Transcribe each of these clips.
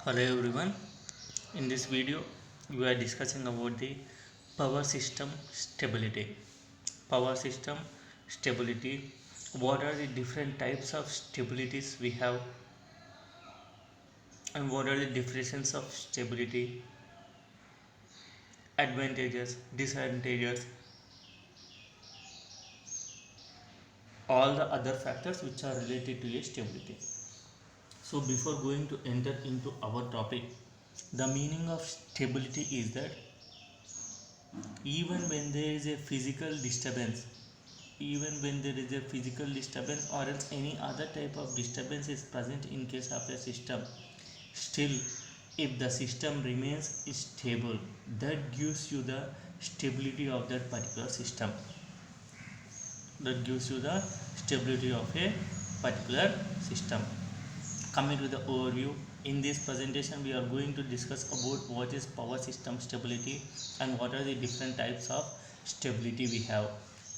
Hello everyone. In this video, we are discussing about the power system stability. Power system stability. What are the different types of stabilities we have, and what are the definitions of stability, advantages, disadvantages, all the other factors which are related to a stability. So before going to enter into our topic, the meaning of stability is that even when there is a physical disturbance, even when there is a physical disturbance or else any other type of disturbance is present in case of a system, still if the system remains stable, that gives you the stability of that particular system. That gives you the stability of a particular system. Coming to the overview, in this presentation we are going to discuss about what is power system stability and what are the different types of stability we have.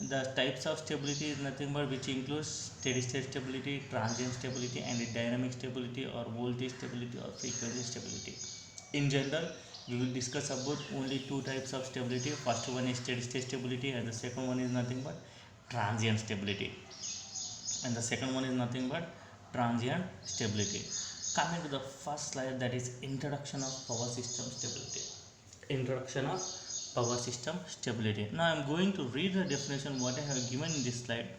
The types of stability is nothing but which includes steady state stability, transient stability, and dynamic stability or voltage stability or frequency stability. In general, we will discuss about only two types of stability. First one is steady state stability and the second one is nothing but transient stability. And the second one is nothing but transient stability. Coming to the first slide, that is introduction of power system stability. Introduction of power system stability. Now I am going to read the definition what I have given in this slide.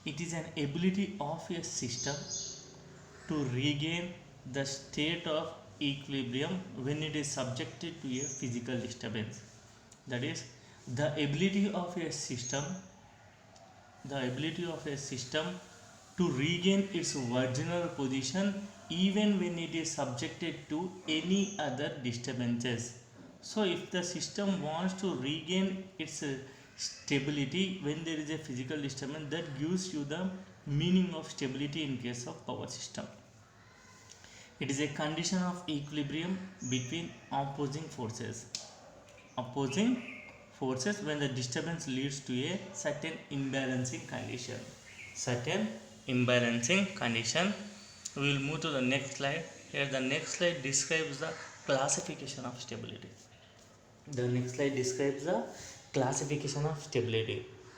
It is an ability of a system to regain the state of equilibrium when it is subjected to a physical disturbance. That is the ability of a system to regain its original position even when it is subjected to any other disturbances. So if the system wants to regain its stability when there is a physical disturbance, that gives you the meaning of stability in case of power system. It is a condition of equilibrium between opposing forces. When the disturbance leads to a certain imbalancing condition. We will move to the next slide. Here the next slide describes the classification of stability.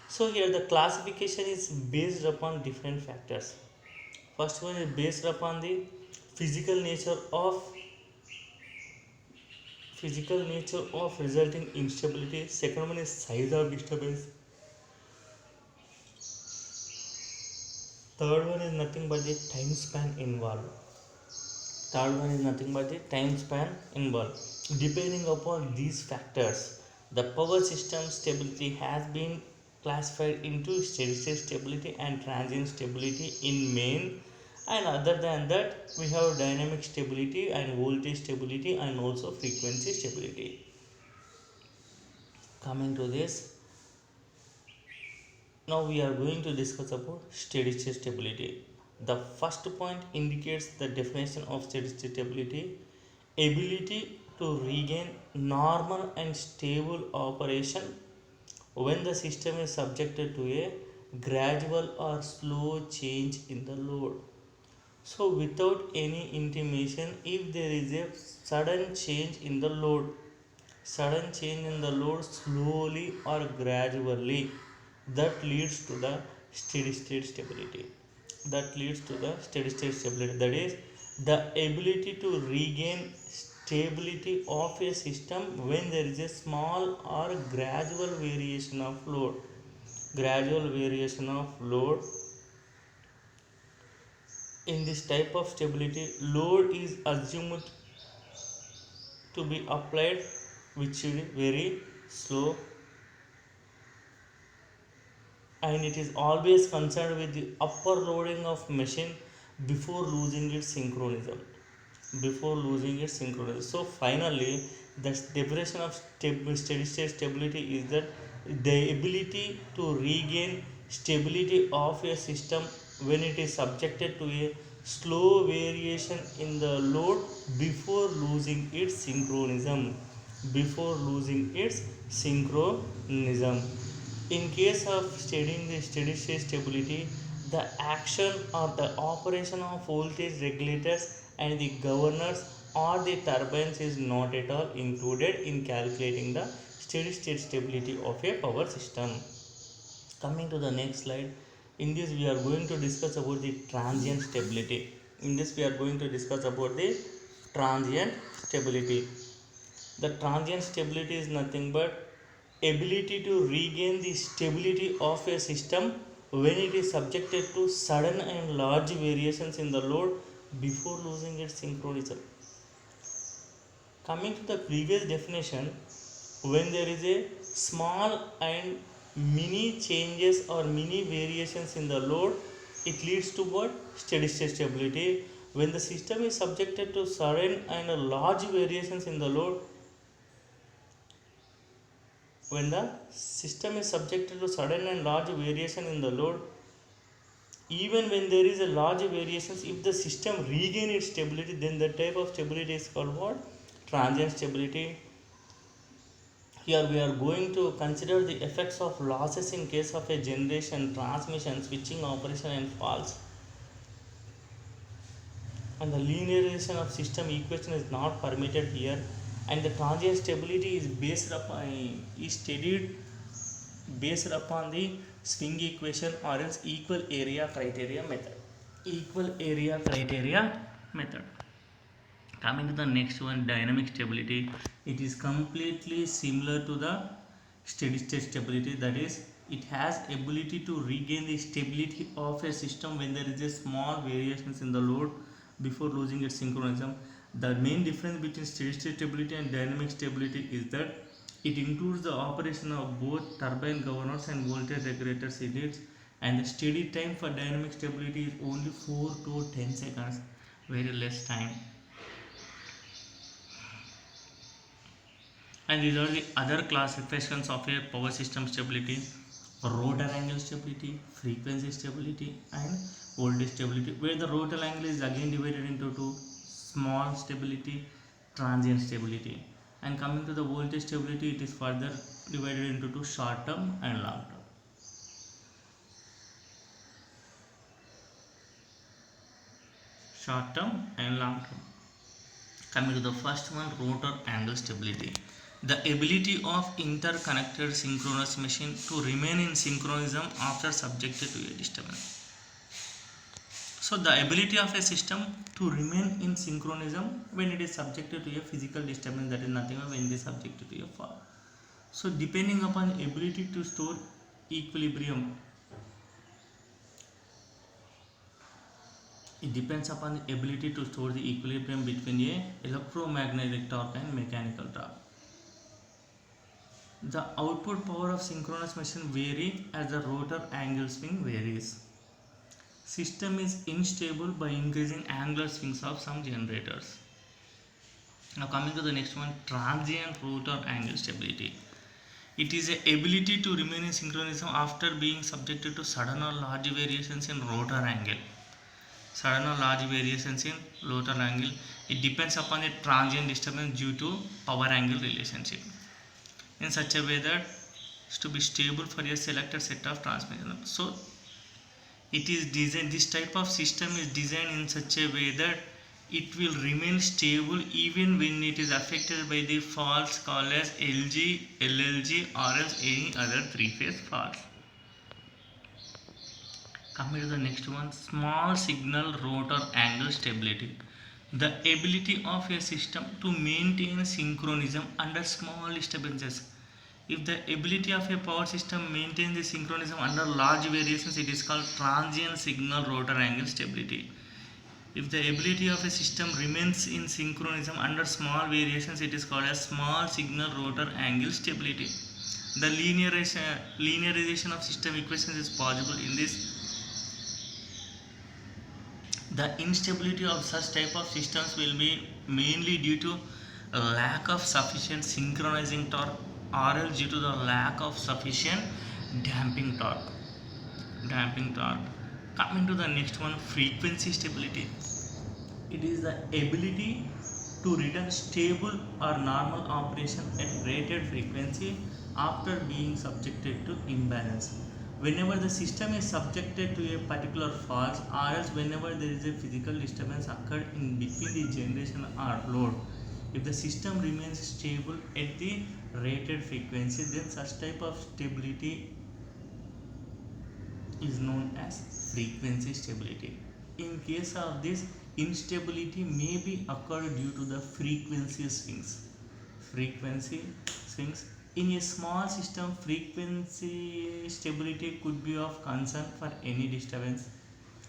So here the classification is based upon different factors. First one is based upon the physical nature of resulting instability. Second one is size of disturbance. Third one is nothing but the time span involved. Depending upon these factors, the power system stability has been classified into steady state stability and transient stability in main, and other than that we have dynamic stability and voltage stability and also frequency stability. Coming to this, now we are going to discuss about steady state stability. The first point indicates the definition of steady state stability: ability to regain normal and stable operation when the system is subjected to a gradual or slow change in the load. So without any intimation, if there is a sudden change in the load slowly or gradually, that leads to the steady state stability. That is the ability to regain stability of a system when there is a small or gradual variation of load. In this type of stability, load is assumed to be applied, which is very slow, and it is always concerned with the upper loading of machine before losing its synchronism. So finally, the definition of steady state stability is that the ability to regain stability of a system when it is subjected to a slow variation in the load before losing its synchronism. In case of studying the steady state stability, the action or the operation of voltage regulators and the governors or the turbines is not at all included in calculating the steady state stability of a power system. Coming to the next slide, in this we are going to discuss about the transient stability. In this we are going to discuss about the transient stability. The transient stability is nothing but ability to regain the stability of a system when it is subjected to sudden and large variations in the load before losing its synchronism. Coming to the previous definition, when there is a small and mini changes or mini variations in the load, it leads to what? Steady state stability. When the system is subjected to sudden and large variations in the load, when the system is subjected to sudden and large variation in the load, even when there is a large variations, if the system regain its stability, then the type of stability is called what? Transient stability. Here we are going to consider the effects of losses in case of a generation, transmission, switching operation and faults. And the linearization of system equation is not permitted here, and the transient stability is studied based upon the swing equation or else equal area criteria method. Coming to the next one, dynamic stability. It is completely similar to the steady state stability, that is, it has ability to regain the stability of a system when there is a small variations in the load before losing its synchronism. The main difference between steady state stability and dynamic stability is that it includes the operation of both turbine governors and voltage regulators in it, and the steady time for dynamic stability is only 4 to 10 seconds, very less time. And these are the other classifications of a power system stability: rotor angle stability, frequency stability, and voltage stability, where the rotor angle is again divided into two: small stability, transient stability. And coming to the voltage stability, it is further divided into two: short term and long term. Coming to the first one, rotor angle stability. The ability of interconnected synchronous machine to remain in synchronism after subjected to a disturbance. So the ability of a system to remain in synchronism when it is subjected to a physical disturbance, that is nothing but when it is subjected to a fall. So depending upon the ability to store equilibrium, it depends upon the ability to store the equilibrium between a electromagnetic torque and mechanical torque. The output power of synchronous machine vary as the rotor angle swing varies. System is unstable by increasing angular swings of some generators. Now coming to the next one, transient rotor angle stability. It is the ability to remain in synchronism after being subjected to sudden or large variations in rotor angle. It depends upon the transient disturbance due to power angle relationship, in such a way that to be stable for a selected set of transmission. So it is designed, this type of system is designed in such a way that it will remain stable even when it is affected by the faults called as LG, LLG or else any other three-phase faults. Coming to the next one, small signal rotor angle stability. The ability of a system to maintain synchronism under small disturbances. If the ability of a power system maintains the synchronism under large variations, it is called transient signal rotor angle stability. If the ability of a system remains in synchronism under small variations, it is called as small signal rotor angle stability. The linearization of system equations is possible in this. The instability of such type of systems will be mainly due to lack of sufficient synchronizing torque or else due to the lack of sufficient damping torque. Coming to the next one, frequency stability. It is the ability to return stable or normal operation at rated frequency after being subjected to imbalance. whenever the system is subjected to a particular fault, or else whenever there is a physical disturbance occurred in between the generation or load, if the system remains stable at the rated frequency, then such type of stability is known as frequency stability. In case of this, instability may be occurred due to the frequency swings. Frequency swings in a small system, frequency stability could be of concern for any disturbance,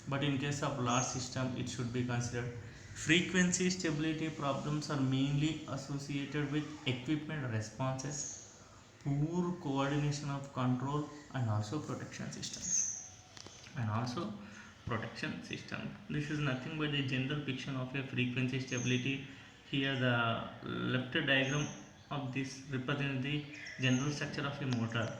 but in case of large system, it should be considered. Frequency stability problems are mainly associated with equipment responses, poor coordination of control, and also protection systems. This is nothing but the general picture of a frequency stability. Here the left diagram of this represents the general structure of a motor.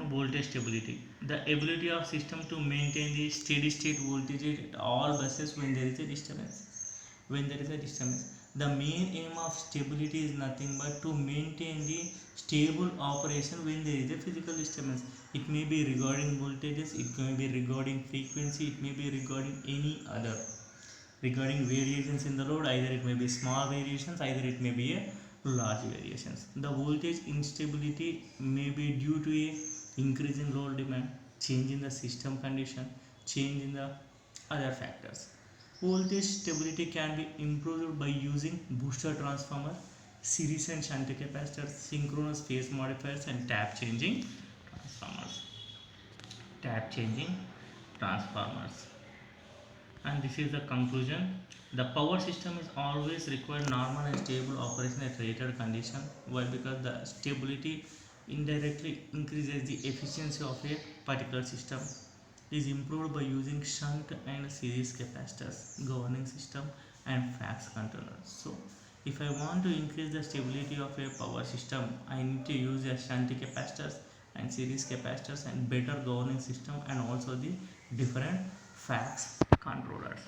Voltage stability, the ability of system to maintain the steady state voltage at all buses when there is a disturbance. The main aim of stability is nothing but to maintain the stable operation when there is a physical disturbance. It may be regarding voltages, it may be regarding frequency, it may be regarding any other, regarding variations in the load. Either it may be small variations, either it may be a large variations. The voltage instability may be due to a increase in load demand, change in the system condition, change in the other factors. Voltage stability can be improved by using booster transformer, series and shunt capacitors, synchronous phase modifiers, and tap changing transformers. And this is the conclusion. The power system is always required normal and stable operation at rated condition. Why? Because the stability indirectly increases the efficiency of a particular system. Is improved by using shunt and series capacitors, governing system, and FACS controllers. So if I want to increase the stability of a power system, I need to use a shunt capacitors and series capacitors and better governing system, and also the different FACS controllers.